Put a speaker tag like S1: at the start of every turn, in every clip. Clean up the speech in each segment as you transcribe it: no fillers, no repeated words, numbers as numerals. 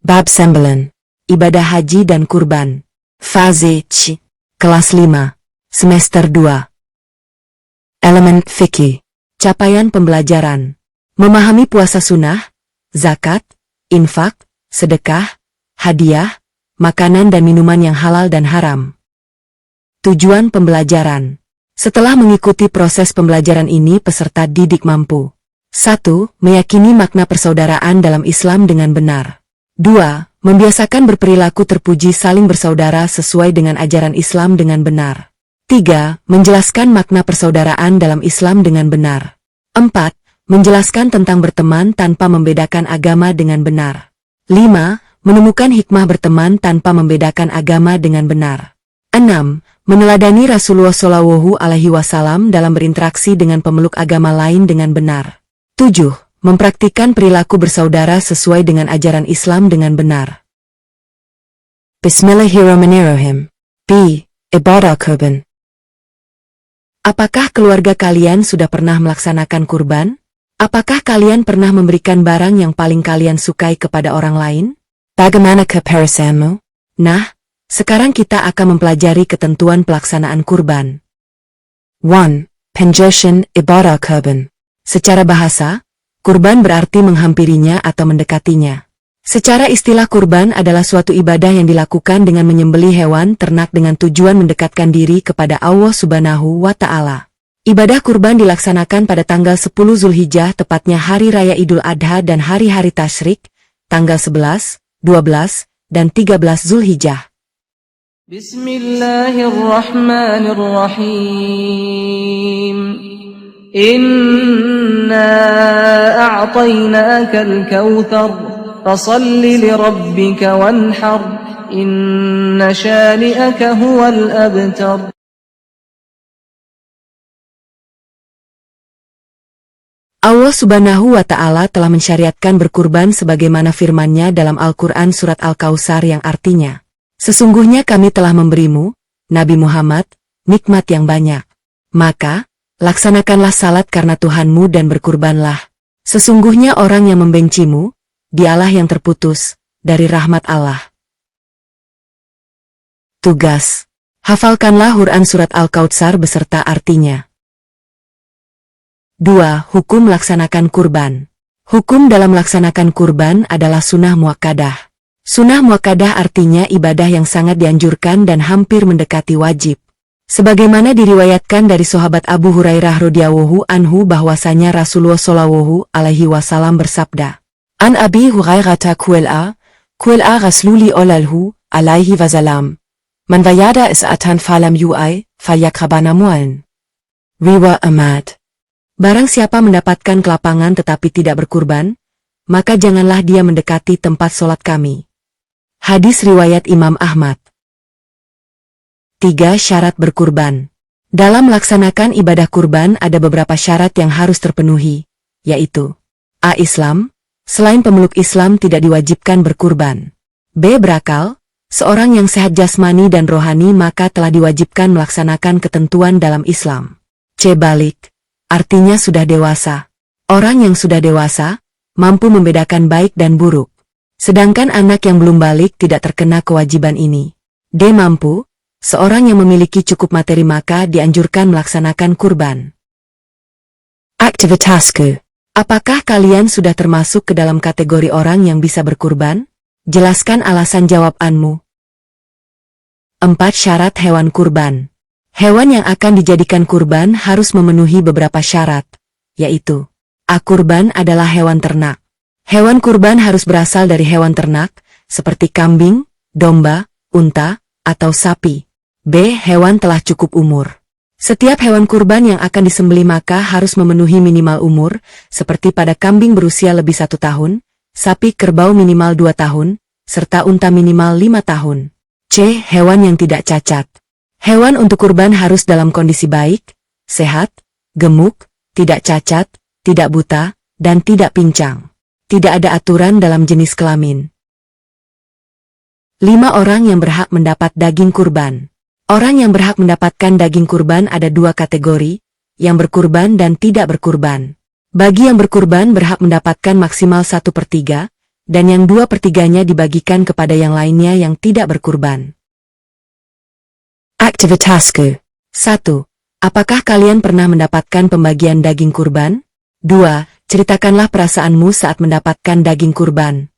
S1: Bab 9. Ibadah Haji dan Kurban. Fase C. Kelas 5. Semester 2. Elemen Fikih. Capaian pembelajaran. Memahami puasa sunnah, zakat, infak, sedekah, hadiah, makanan dan minuman yang halal dan haram. Tujuan pembelajaran. Setelah mengikuti proses pembelajaran ini, peserta didik mampu 1. Meyakini makna persaudaraan dalam Islam dengan benar. 2. Membiasakan berperilaku terpuji saling bersaudara sesuai dengan ajaran Islam dengan benar. 3. Menjelaskan makna persaudaraan dalam Islam dengan benar. 4. Menjelaskan tentang berteman tanpa membedakan agama dengan benar. 5. Menemukan hikmah berteman tanpa membedakan agama dengan benar. 6. Meneladani Rasulullah SAW dalam berinteraksi dengan pemeluk agama lain dengan benar. 7. Mempraktikkan perilaku bersaudara sesuai dengan ajaran Islam dengan benar. Bismillahirrahmanirrahim. B. Ibadah kurban. Apakah keluarga kalian sudah pernah melaksanakan kurban? Apakah kalian pernah memberikan barang yang paling kalian sukai kepada orang lain? Bagaimana keperasaanmu? Nah, sekarang kita akan mempelajari ketentuan pelaksanaan kurban. 1. Penjelasan ibadah kurban. Secara bahasa, kurban berarti menghampirinya atau mendekatinya. Secara istilah, kurban adalah suatu ibadah yang dilakukan dengan menyembelih hewan ternak dengan tujuan mendekatkan diri kepada Allah Subhanahu wa Ta'ala. Ibadah kurban dilaksanakan pada tanggal 10 Zulhijjah, tepatnya hari raya Idul Adha dan hari-hari tasyrik, tanggal 11, 12, dan 13 Zulhijjah.
S2: Bismillahirrahmanirrahim. Inna a'tainakal kautsar fasalli lirabbika wanhar inna shani'aka huwal abtar.
S1: Allah Subhanahu wa Ta'ala telah mensyariatkan berkurban sebagaimana firman-Nya dalam Al-Quran surat Al-Kautsar yang artinya, sesungguhnya kami telah memberimu, Nabi Muhammad, nikmat yang banyak. Maka, laksanakanlah salat karena Tuhanmu dan berkurbanlah. Sesungguhnya orang yang membencimu, dialah yang terputus dari rahmat Allah. Tugas. Hafalkanlah Quran surat Al-Kautsar beserta artinya. 2. Hukum melaksanakan kurban. Hukum dalam melaksanakan kurban adalah sunnah muakkadah. Sunnah muakkadah artinya ibadah yang sangat dianjurkan dan hampir mendekati wajib. Sebagaimana diriwayatkan dari sahabat Abu Hurairah radhiyallahu anhu bahwasanya Rasulullah SAW bersabda, An Abi Hurairah qala Rasuli Allahu alaihi wasallam, Man wajada is'atan falam yu'ai, falyakrabana mu'aln. Riwa Ahmad. Barang siapa mendapatkan kelapangan tetapi tidak berkurban, maka janganlah dia mendekati tempat sholat kami. Hadis riwayat Imam Ahmad. 3. Syarat berkurban. Dalam melaksanakan ibadah kurban ada beberapa syarat yang harus terpenuhi, yaitu A. Islam, selain pemeluk Islam tidak diwajibkan berkurban. B. Berakal, seorang yang sehat jasmani dan rohani maka telah diwajibkan melaksanakan ketentuan dalam Islam. C. Balik, artinya sudah dewasa. Orang yang sudah dewasa, mampu membedakan baik dan buruk. Sedangkan anak yang belum balik tidak terkena kewajiban ini. D. Mampu, seorang yang memiliki cukup materi maka dianjurkan melaksanakan kurban. Aktivitasku. Apakah kalian sudah termasuk ke dalam kategori orang yang bisa berkurban? Jelaskan alasan jawabanmu. 4. Syarat hewan kurban. Hewan yang akan dijadikan kurban harus memenuhi beberapa syarat, yaitu A. Kurban adalah hewan ternak. Hewan kurban harus berasal dari hewan ternak, seperti kambing, domba, unta, atau sapi. B. Hewan telah cukup umur. Setiap hewan kurban yang akan disembelih maka harus memenuhi minimal umur, seperti pada kambing berusia lebih 1 tahun, sapi kerbau minimal 2 tahun, serta unta minimal 5 tahun. C. Hewan yang tidak cacat. Hewan untuk kurban harus dalam kondisi baik, sehat, gemuk, tidak cacat, tidak buta, dan tidak pincang. Tidak ada aturan dalam jenis kelamin. 5 orang yang berhak mendapat daging kurban. Orang yang berhak mendapatkan daging kurban ada 2 kategori, yang berkurban dan tidak berkurban. Bagi yang berkurban berhak mendapatkan maksimal 1/3, dan yang 2/3-nya dibagikan kepada yang lainnya yang tidak berkurban. Aktivitasku. 1. Apakah kalian pernah mendapatkan pembagian daging kurban? 2. Ceritakanlah perasaanmu saat mendapatkan daging kurban.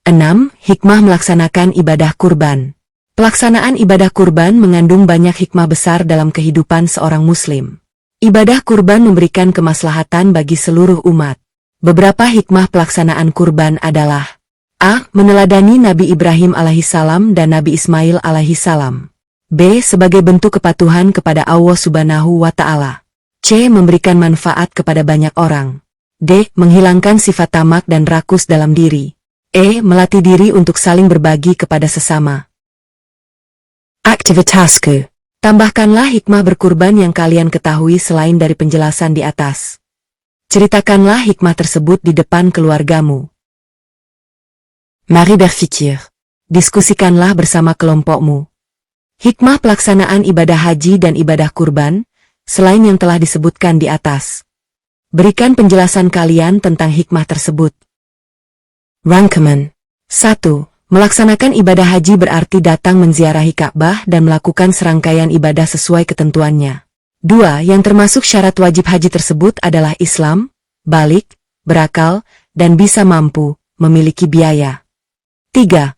S1: 6. Hikmah melaksanakan ibadah kurban. Pelaksanaan ibadah kurban mengandung banyak hikmah besar dalam kehidupan seorang muslim. Ibadah kurban memberikan kemaslahatan bagi seluruh umat. Beberapa hikmah pelaksanaan kurban adalah: A. Meneladani Nabi Ibrahim alaihissalam dan Nabi Ismail alaihissalam. B. Sebagai bentuk kepatuhan kepada Allah Subhanahu wa Ta'ala. C. Memberikan manfaat kepada banyak orang. D. Menghilangkan sifat tamak dan rakus dalam diri. E. Melatih diri untuk saling berbagi kepada sesama. Aktivitasku. Tambahkanlah hikmah berkurban yang kalian ketahui selain dari penjelasan di atas. Ceritakanlah hikmah tersebut di depan keluargamu. Mari berfikir. Diskusikanlah bersama kelompokmu. Hikmah pelaksanaan ibadah haji dan ibadah kurban, selain yang telah disebutkan di atas. Berikan penjelasan kalian tentang hikmah tersebut. Rangkuman. 1. Melaksanakan ibadah haji berarti datang menziarahi Ka'bah dan melakukan serangkaian ibadah sesuai ketentuannya. 2. Yang termasuk syarat wajib haji tersebut adalah Islam, balik, berakal, dan bisa mampu, memiliki biaya. 3.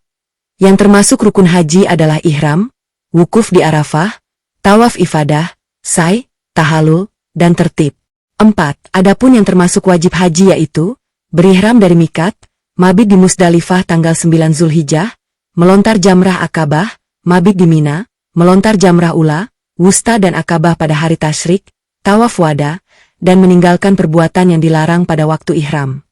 S1: Yang termasuk rukun haji adalah ihram, wukuf di Arafah, tawaf ifadah, sa'i, tahallul, dan tertib. 4. Adapun yang termasuk wajib haji yaitu berihram dari mikat, mabit di Musdalifah tanggal 9 Zulhijjah, melontar jamrah Akabah, mabit di Mina, melontar jamrah ula, wusta dan Akabah pada hari tasyrik, tawaf wada, dan meninggalkan perbuatan yang dilarang pada waktu ihram.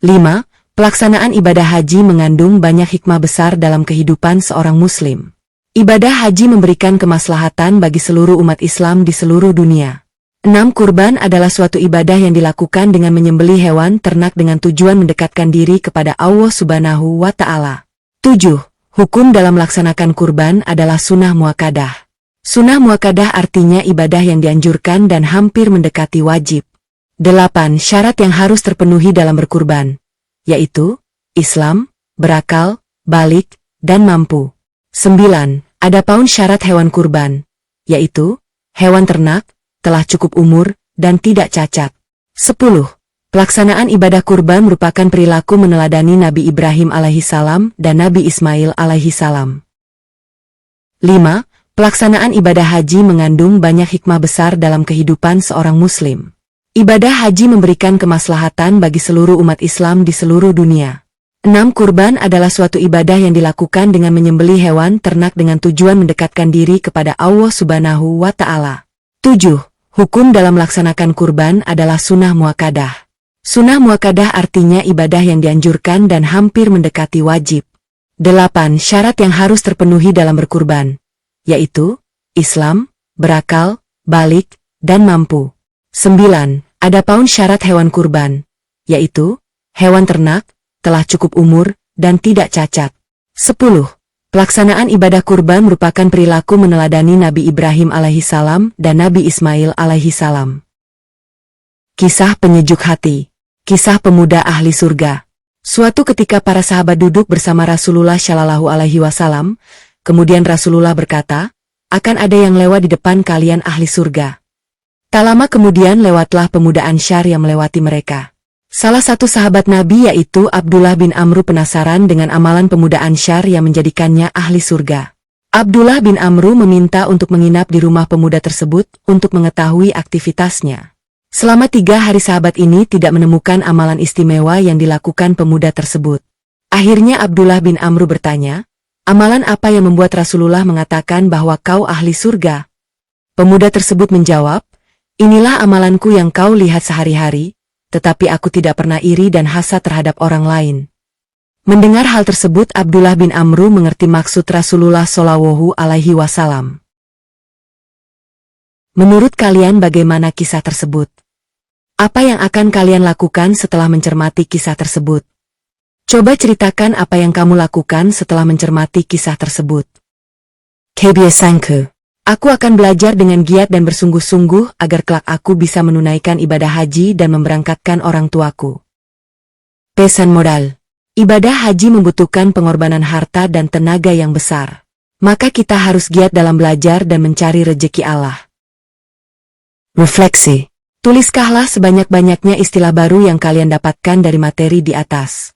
S1: 5. Pelaksanaan ibadah haji mengandung banyak hikmah besar dalam kehidupan seorang muslim. Ibadah haji memberikan kemaslahatan bagi seluruh umat Islam di seluruh dunia. 6. Kurban adalah suatu ibadah yang dilakukan dengan menyembelih hewan ternak dengan tujuan mendekatkan diri kepada Allah Subhanahu wa Ta'ala. 7. Hukum dalam melaksanakan kurban adalah sunnah muakkadah. Sunnah muakkadah artinya ibadah yang dianjurkan dan hampir mendekati wajib. 8. Syarat yang harus terpenuhi dalam berkurban, yaitu Islam, berakal, balik, dan mampu. 9. Adapun syarat hewan kurban, yaitu hewan ternak, telah cukup umur, dan tidak cacat. 10. Pelaksanaan ibadah kurban merupakan perilaku meneladani Nabi Ibrahim alaihissalam dan Nabi Ismail alaihissalam. 5. Pelaksanaan ibadah haji mengandung banyak hikmah besar dalam kehidupan seorang muslim. Ibadah haji memberikan kemaslahatan bagi seluruh umat Islam di seluruh dunia. 6. Kurban adalah suatu ibadah yang dilakukan dengan menyembelih hewan ternak dengan tujuan mendekatkan diri kepada Allah Subhanahu wa Ta'ala. 7. Hukum dalam melaksanakan kurban adalah sunnah muakkadah. Sunnah muakkadah artinya ibadah yang dianjurkan dan hampir mendekati wajib. 8. Syarat yang harus terpenuhi dalam berkurban, yaitu Islam, berakal, balik, dan mampu. 9. Adapun syarat hewan kurban, yaitu hewan ternak, telah cukup umur, dan tidak cacat. 10. Pelaksanaan ibadah kurban merupakan perilaku meneladani Nabi Ibrahim alaihissalam dan Nabi Ismail alaihissalam. Kisah penyejuk hati. Kisah pemuda ahli surga. Suatu ketika para sahabat duduk bersama Rasulullah Shallallahu alaihi wasallam, kemudian Rasulullah berkata, akan ada yang lewat di depan kalian ahli surga. Tak lama kemudian lewatlah pemuda Ansyar yang melewati mereka. Salah satu sahabat Nabi yaitu Abdullah bin Amru penasaran dengan amalan pemuda Ansyar yang menjadikannya ahli surga. Abdullah bin Amru meminta untuk menginap di rumah pemuda tersebut untuk mengetahui aktivitasnya. Selama 3 hari sahabat ini tidak menemukan amalan istimewa yang dilakukan pemuda tersebut. Akhirnya Abdullah bin Amru bertanya, amalan apa yang membuat Rasulullah mengatakan bahwa kau ahli surga? Pemuda tersebut menjawab, inilah amalanku yang kau lihat sehari-hari, tetapi aku tidak pernah iri dan hasad terhadap orang lain. Mendengar hal tersebut Abdullah bin Amru mengerti maksud Rasulullah Shallallahu alaihi wasallam. Menurut kalian bagaimana kisah tersebut? Apa yang akan kalian lakukan setelah mencermati kisah tersebut? Coba ceritakan apa yang kamu lakukan setelah mencermati kisah tersebut. Kebiasaanku. Aku akan belajar dengan giat dan bersungguh-sungguh agar kelak aku bisa menunaikan ibadah haji dan memberangkatkan orang tuaku. Pesan moral. Ibadah haji membutuhkan pengorbanan harta dan tenaga yang besar. Maka kita harus giat dalam belajar dan mencari rejeki Allah. Refleksi. Tuliskahlah sebanyak-banyaknya istilah baru yang kalian dapatkan dari materi di atas.